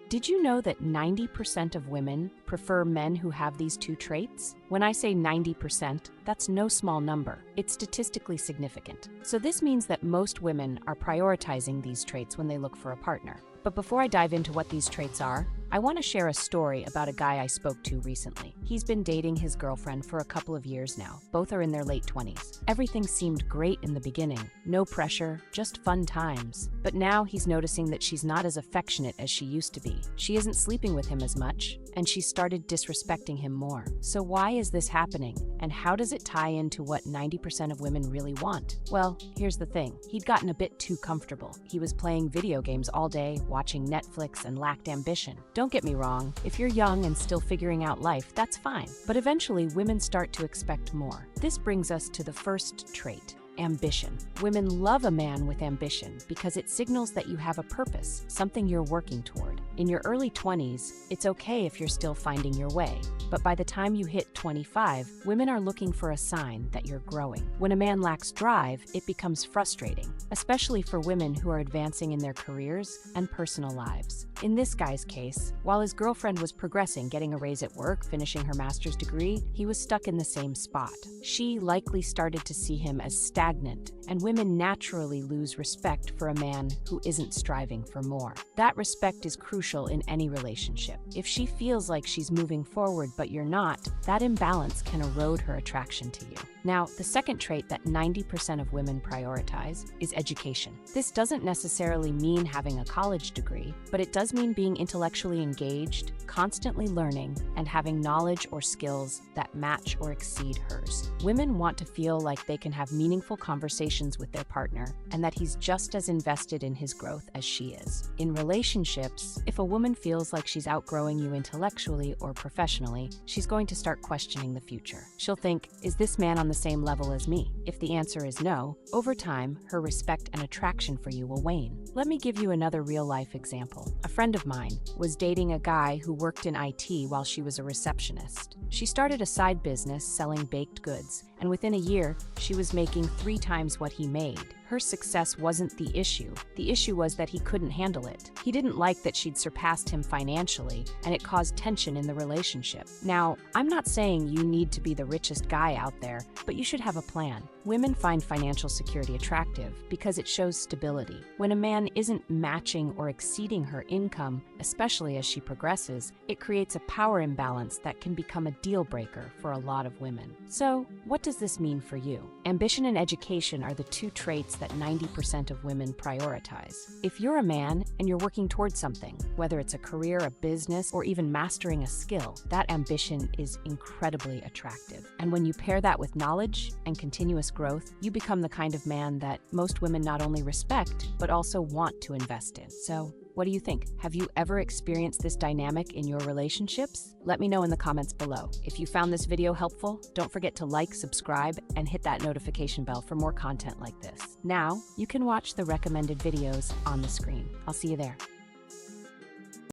Did you know that 90% of women prefer men who have these two traits? When I say 90%, that's no small number. It's statistically significant. So this means that most women are prioritizing these traits when they look for a partner. But before I dive into what these traits are, I want to share a story about a guy I spoke to recently. He's been dating his girlfriend for a couple of years now. Both are in their late 20s. Everything seemed great in the beginning. No pressure, just fun times. But now he's noticing that she's not as affectionate as she used to be. She isn't sleeping with him as much, and she started disrespecting him more. So why is this happening? And how does it tie into what 90% of women really want? Well, here's the thing. He'd gotten a bit too comfortable. He was playing video games all day, watching Netflix, and lacked ambition. Don't get me wrong, if you're young and still figuring out life, that's fine. But eventually, women start to expect more. This brings us to the first trait. Ambition. Women love a man with ambition because it signals that you have a purpose, something you're working toward. In your early 20s, it's okay if you're still finding your way. But by the time you hit 25, women are looking for a sign that you're growing. When a man lacks drive, it becomes frustrating, especially for women who are advancing in their careers and personal lives. In this guy's case, while his girlfriend was progressing, getting a raise at work, finishing her master's degree, he was stuck in the same spot. She likely started to see him as stagnant, and women naturally lose respect for a man who isn't striving for more. That respect is crucial in any relationship. If she feels like she's moving forward but you're not, that imbalance can erode her attraction to you. Now, the second trait that 90% of women prioritize is education. This doesn't necessarily mean having a college degree, but it does mean being intellectually engaged, constantly learning, and having knowledge or skills that match or exceed hers. Women want to feel like they can have meaningful conversations with their partner and that he's just as invested in his growth as she is. In relationships, if a woman feels like she's outgrowing you intellectually or professionally, she's going to start questioning the future. She'll think, is this man on the same level as me? If the answer is no, over time, her respect and attraction for you will wane. Let me give you another real-life example. A friend of mine was dating a guy who worked in IT while she was a receptionist. She started a side business selling baked goods, and within a year, she was making 3 times what he made. Her success wasn't the issue. The issue was that he couldn't handle it. He didn't like that she'd surpassed him financially, and it caused tension in the relationship. Now, I'm not saying you need to be the richest guy out there, but you should have a plan. Women find financial security attractive because it shows stability. When a man isn't matching or exceeding her income, especially as she progresses, it creates a power imbalance that can become a deal breaker for a lot of women. So, what does this mean for you? Ambition and education are the 2 traits that 90% of women prioritize. If you're a man and you're working towards something, whether it's a career, a business, or even mastering a skill, that ambition is incredibly attractive. And when you pair that with knowledge and continuous growth, you become the kind of man that most women not only respect, but also want to invest in. So, what do you think? Have you ever experienced this dynamic in your relationships? Let me know in the comments below. If you found this video helpful, don't forget to like, subscribe, and hit that notification bell for more content like this. Now, you can watch the recommended videos on the screen. I'll see you there.